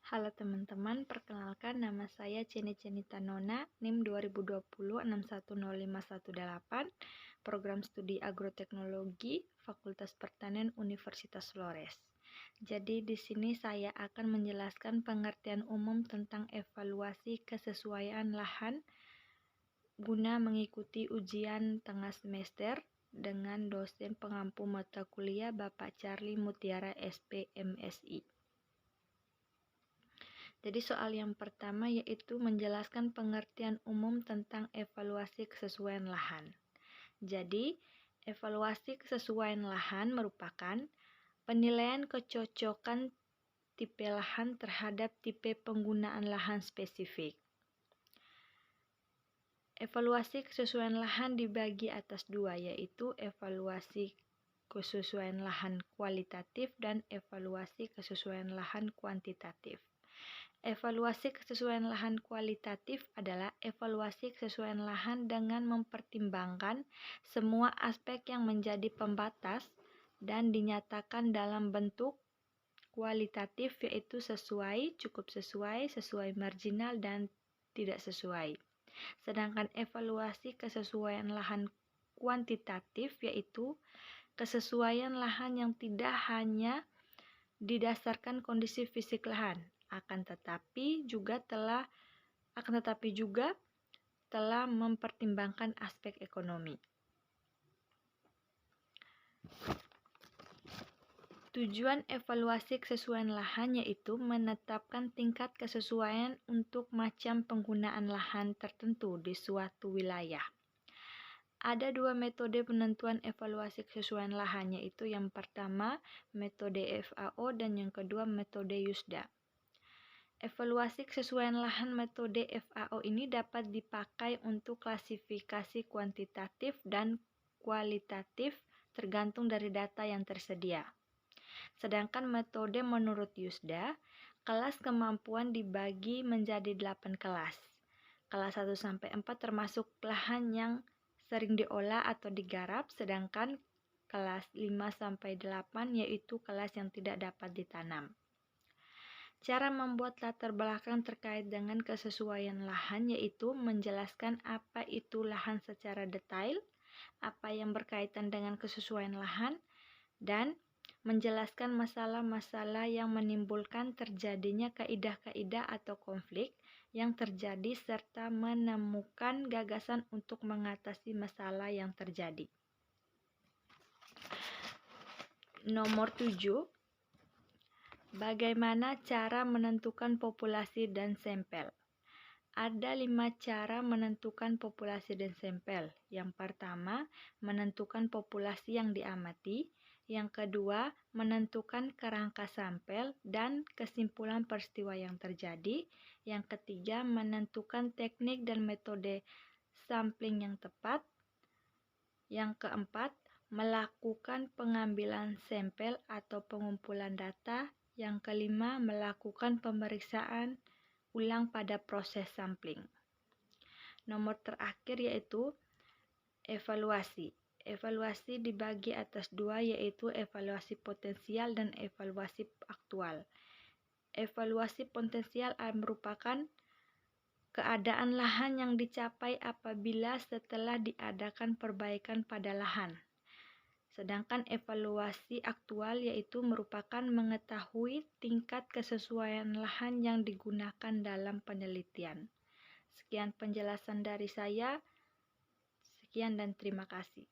Halo teman-teman, perkenalkan nama saya Ceni Cenita Nona, NIM 2020-610518, Program Studi Agroteknologi, Fakultas Pertanian Universitas Flores. Jadi di sini saya akan menjelaskan pengertian umum tentang evaluasi kesesuaian lahan guna mengikuti ujian tengah semester dengan dosen pengampu mata kuliah Bapak Charlie Mutiara SPMSI. Jadi soal yang pertama yaitu menjelaskan pengertian umum tentang evaluasi kesesuaian lahan. Jadi, evaluasi kesesuaian lahan merupakan penilaian kecocokan tipe lahan terhadap tipe penggunaan lahan spesifik. Evaluasi kesesuaian lahan dibagi atas dua, yaitu evaluasi kesesuaian lahan kualitatif dan evaluasi kesesuaian lahan kuantitatif. Evaluasi kesesuaian lahan kualitatif adalah evaluasi kesesuaian lahan dengan mempertimbangkan semua aspek yang menjadi pembatas dan dinyatakan dalam bentuk kualitatif, yaitu sesuai, cukup sesuai, sesuai marginal, dan tidak sesuai. Sedangkan evaluasi kesesuaian lahan kuantitatif yaitu kesesuaian lahan yang tidak hanya didasarkan kondisi fisik lahan, akan tetapi juga telah mempertimbangkan aspek ekonomi. Tujuan evaluasi kesesuaian lahan yaitu menetapkan tingkat kesesuaian untuk macam penggunaan lahan tertentu di suatu wilayah. Ada dua metode penentuan evaluasi kesesuaian lahan, yaitu yang pertama metode FAO dan yang kedua metode USDA. Evaluasi kesesuaian lahan metode FAO ini dapat dipakai untuk klasifikasi kuantitatif dan kualitatif tergantung dari data yang tersedia. Sedangkan metode menurut USDA, kelas kemampuan dibagi menjadi 8 kelas. Kelas 1-4 termasuk lahan yang sering diolah atau digarap, sedangkan kelas 5-8 yaitu kelas yang tidak dapat ditanam. Cara membuat latar belakang terkait dengan kesesuaian lahan yaitu menjelaskan apa itu lahan secara detail, apa yang berkaitan dengan kesesuaian lahan, dan menjelaskan masalah-masalah yang menimbulkan terjadinya kaidah-kaidah atau konflik yang terjadi serta menemukan gagasan untuk mengatasi masalah yang terjadi. Nomor 7. Bagaimana cara menentukan populasi dan sampel? Ada 5 cara menentukan populasi dan sampel. Yang pertama, menentukan populasi yang diamati. Yang kedua, menentukan kerangka sampel dan kesimpulan peristiwa yang terjadi. Yang ketiga, menentukan teknik dan metode sampling yang tepat. Yang keempat, melakukan pengambilan sampel atau pengumpulan data. Yang kelima, melakukan pemeriksaan ulang pada proses sampling. Nomor terakhir yaitu evaluasi. Evaluasi dibagi atas dua, yaitu evaluasi potensial dan evaluasi aktual. Evaluasi potensial merupakan keadaan lahan yang dicapai apabila setelah diadakan perbaikan pada lahan. Sedangkan evaluasi aktual yaitu merupakan mengetahui tingkat kesesuaian lahan yang digunakan dalam penelitian. Sekian penjelasan dari saya. Sekian dan terima kasih.